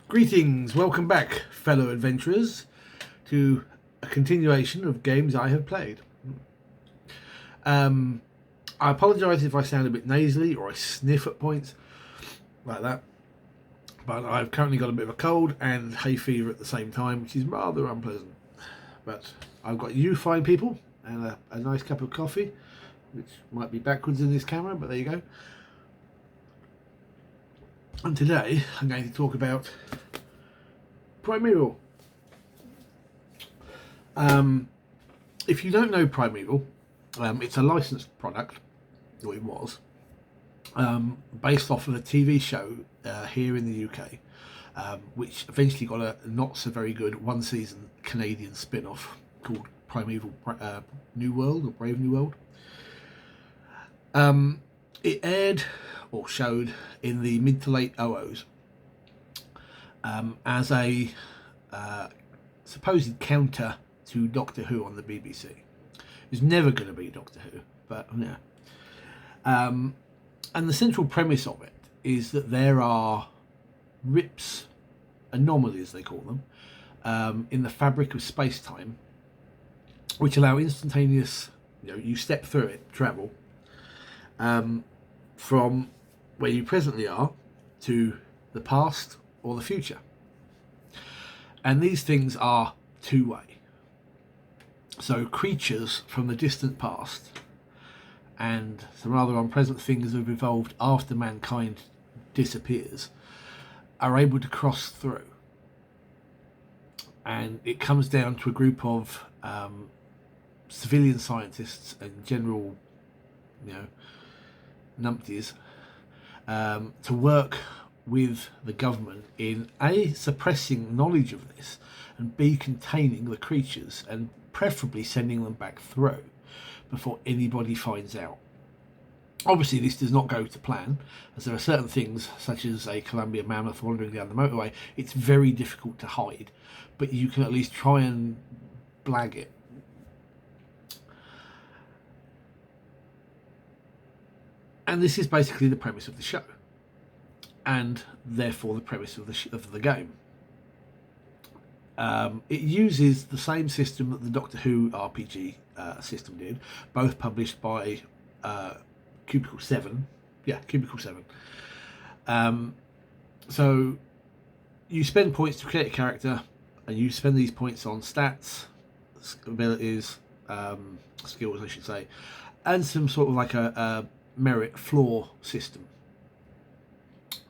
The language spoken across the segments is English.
Greetings, welcome back, fellow adventurers, to a continuation of games I have played. I apologise if I sound a bit nasally or I sniff at points like that, but I've currently got a bit of a cold and hay fever at the same time, which is rather unpleasant. But I've got you fine people and a nice cup of coffee, which might be backwards in this camera, but there you go. And today I'm going to talk about Primeval. If you don't know Primeval, it's a licensed product, or it was, based off of a TV show here in the UK, which eventually got a not so very good one season Canadian spin-off called Primeval New World or Brave New World. It aired or showed in the mid to late 00s as a supposed counter to Doctor Who on the BBC. It was never going to be Doctor Who, but yeah. And the central premise of it is that there are rips, anomalies they call them, in the fabric of space-time, which allow instantaneous, you step through it, travel, from where you presently are to the past or the future. And these things are two-way. So creatures from the distant past and some rather unpleasant things that have evolved after mankind disappears are able to cross through. And it comes down to a group of civilian scientists and general, numpties, to work with the government in A, suppressing knowledge of this, and B, containing the creatures and preferably sending them back through before anybody finds out. Obviously this does not go to plan, as there are certain things such as a Columbia mammoth wandering down the motorway. It's very difficult to hide, but you can at least try and blag it. And this is basically the premise of the show, and therefore the premise of the game. It uses the same system that the Doctor Who RPG system did, both published by Cubicle 7. Yeah, Cubicle 7. So you spend points to create a character, and you spend these points on stats, abilities, skills I should say, and some sort of like a merit floor system.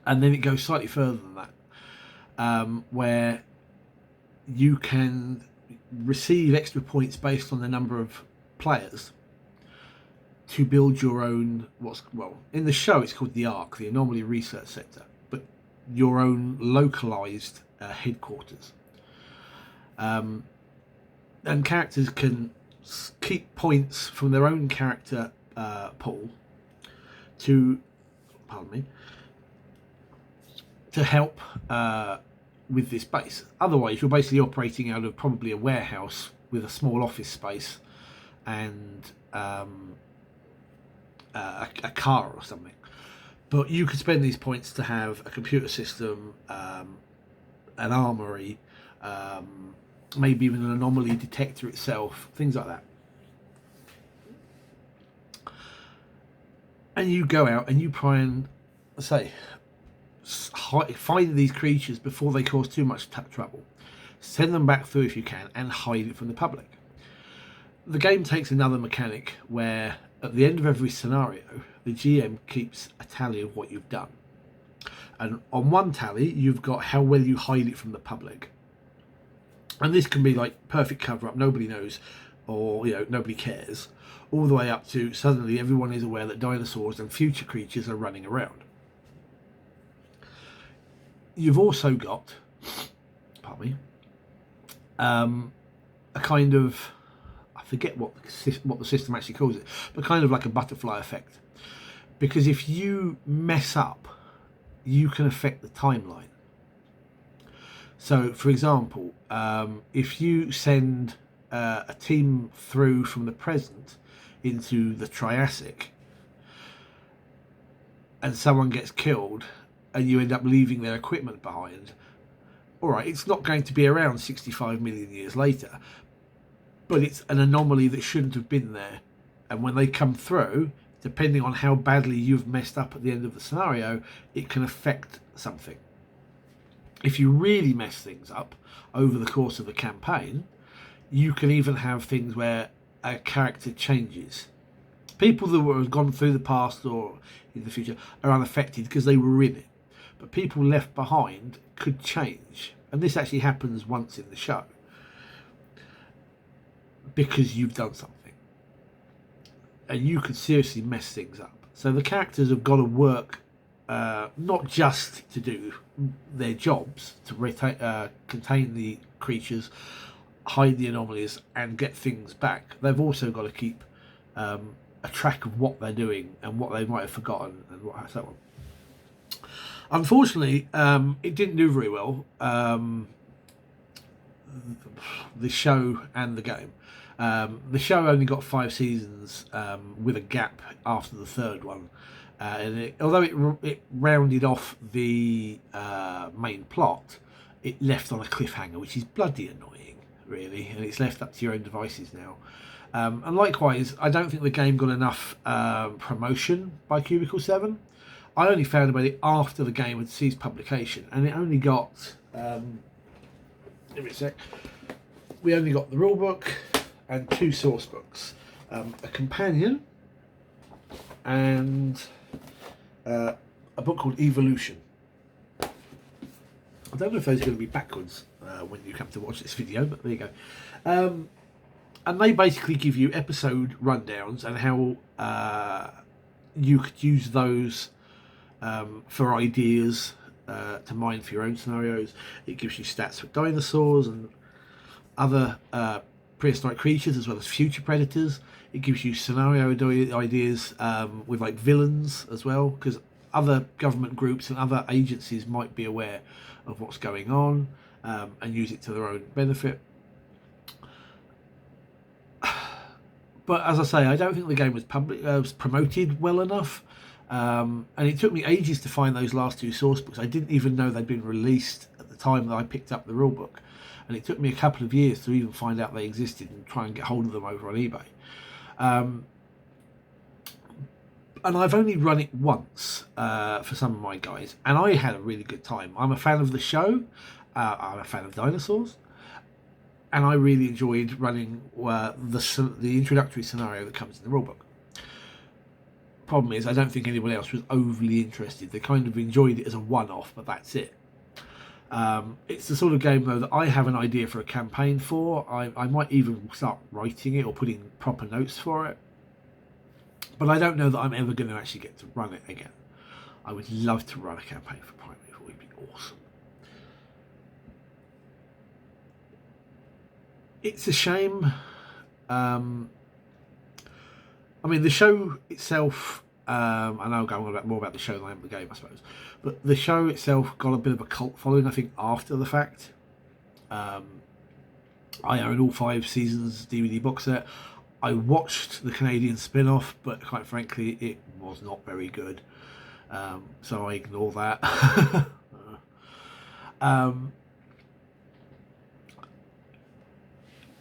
And then it goes slightly further than that, where you can receive extra points based on the number of players to build your own, in the show it's called the ARC, the Anomaly Research Centre, but your own localised headquarters. And characters can keep points from their own character pool to help with this base. Otherwise you're basically operating out of probably a warehouse with a small office space and a car or something. But you could spend these points to have a computer system, an armory, maybe even an anomaly detector itself, things like that. And you go out and you try and find these creatures before they cause too much trouble. Send them back through if you can, and hide it from the public. The game takes another mechanic where at the end of every scenario, the GM keeps a tally of what you've done. And on one tally, you've got how well you hide it from the public. And this can be like perfect cover-up, nobody knows, or nobody cares, all the way up to suddenly everyone is aware that dinosaurs and future creatures are running around. You've also got, a kind of, I forget what the system actually calls it, but kind of like a butterfly effect. Because if you mess up, you can affect the timeline. So, for example, if you send a team through from the present into the Triassic and someone gets killed and you end up leaving their equipment behind, all right, it's not going to be around 65 million years later, but it's an anomaly that shouldn't have been there. And when they come through, depending on how badly you've messed up at the end of the scenario, it can affect something. If you really mess things up over the course of the campaign, you can even have things where a character changes. People that have gone through the past or in the future are unaffected because they were in it. But people left behind could change. And this actually happens once in the show. Because you've done something. And you could seriously mess things up. So the characters have got to work not just to do their jobs, to contain the creatures, hide the anomalies, and get things back. They've also got to keep a track of what they're doing and what they might have forgotten and what so on. Unfortunately, it didn't do very well. The show and the game. The show only got 5 seasons with a gap after the third one. And although it rounded off the main plot, it left on a cliffhanger, which is bloody annoying, really. And it's left up to your own devices now. And likewise, I don't think the game got enough promotion by Cubicle 7. I only found about it after the game had ceased publication, and it only got... give me a sec. We only got the rulebook and 2 source books. A companion and a book called Evolution. I don't know if those are going to be backwards when you come to watch this video, but there you go. And they basically give you episode rundowns and how you could use those for ideas to mine for your own scenarios. It gives you stats for dinosaurs and other prehistoric creatures, as well as future predators. It gives you scenario ideas with like villains as well, because other government groups and other agencies might be aware of what's going on and use it to their own benefit. But as I say, I don't think the game was promoted well enough. And it took me ages to find those last 2 source books. I didn't even know they'd been released at the time that I picked up the rulebook. And it took me a couple of years to even find out they existed and try and get hold of them over on eBay. And I've only run it once for some of my guys, and I had a really good time. I'm a fan of the show. I'm a fan of dinosaurs. And I really enjoyed running the introductory scenario that comes in the rulebook. Problem is, I don't think anyone else was overly interested. They kind of enjoyed it as a one-off, but that's it. It's the sort of game, though, that I have an idea for a campaign for. I might even start writing it or putting proper notes for it. But I don't know that I'm ever going to actually get to run it again. I would love to run a campaign for Primeval. It would be awesome. It's a shame. I mean, the show itself, I know I'm going on more about the show than I am the game, I suppose. But the show itself got a bit of a cult following, I think, after the fact. I own all 5 seasons DVD box set. I watched the Canadian spin-off, but quite frankly, it was not very good. So I ignore that.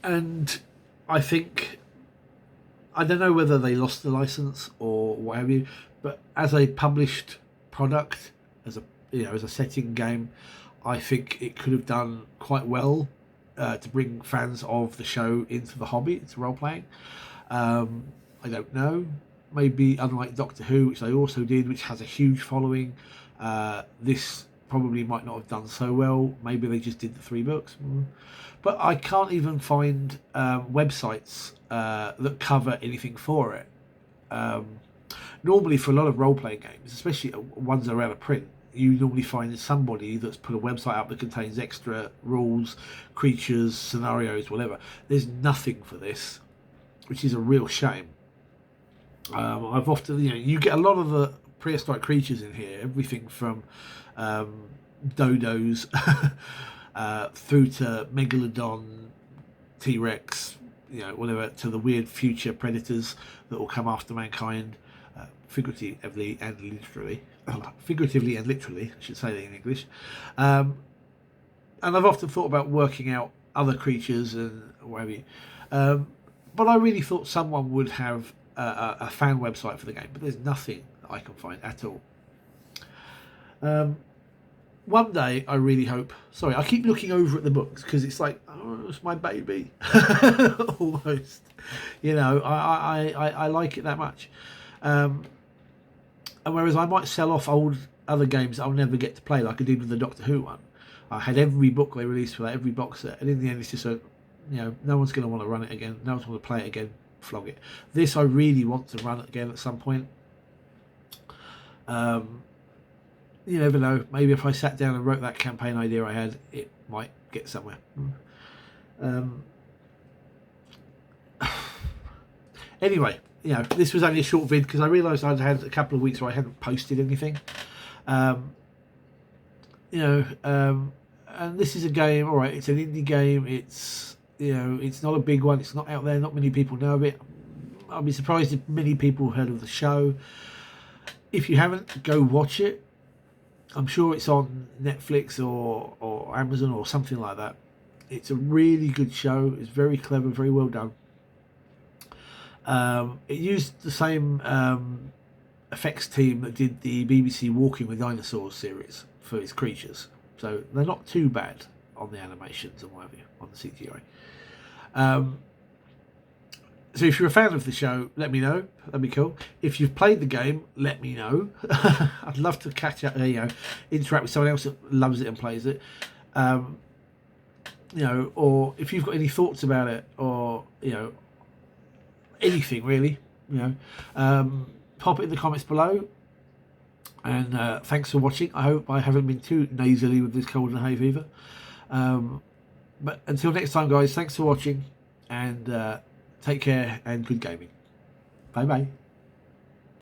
And I think, I don't know whether they lost the license or what have you, but as a published product, as a setting game, I think it could have done quite well to bring fans of the show into the hobby, into role playing. I don't know. Maybe unlike Doctor Who, which they also did, which has a huge following, this probably might not have done so well. Maybe they just did the 3 books. But I can't even find websites that cover anything for it. Normally for a lot of role-playing games, especially ones that are out of print, you normally find somebody that's put a website up that contains extra rules, creatures, scenarios, whatever. There's nothing for this, which is a real shame. I've often, you get a lot of the prehistoric creatures in here, everything from dodos through to megalodon, T-Rex, whatever, to the weird future predators that will come after mankind, figuratively and literally. Figuratively and literally, I should say that in English. and I've often thought about working out other creatures and whatever. But I really thought someone would have a fan website for the game, but there's nothing that I can find at all. One day, I really hope. Sorry, I keep looking over at the books because it's like, oh, it's my baby, almost. You know, I like it that much. And whereas I might sell off old other games I'll never get to play, like I did with the Doctor Who one. I had every book they released for that, every box set, and in the end, it's just a, no one's going to want to run it again. No one's going to play it again. Flog it. This I really want to run it again at some point. You never know. Maybe if I sat down and wrote that campaign idea I had, it might get somewhere. Anyway, this was only a short vid because I realised I'd had a couple of weeks where I hadn't posted anything. And this is a game. All right, it's an indie game. It's it's not a big one. It's not out there. Not many people know of it. I'll be surprised if many people have heard of the show. If you haven't, go watch it. I'm sure it's on Netflix or Amazon or something like that. It's a really good show. It's very clever, very well done. It used the same effects team that did the BBC Walking with Dinosaurs series for its creatures. So they're not too bad on the animations and whatever, on the CGI. So if you're a fan of the show, let me know. That'd be cool. If you've played the game, let me know. I'd love to catch up, interact with someone else that loves it and plays it. Or if you've got any thoughts about it, or anything really, pop it in the comments below. And thanks for watching. I hope I haven't been too nasally with this cold and hay fever. But until next time, guys, thanks for watching, and take care and good gaming. Bye bye.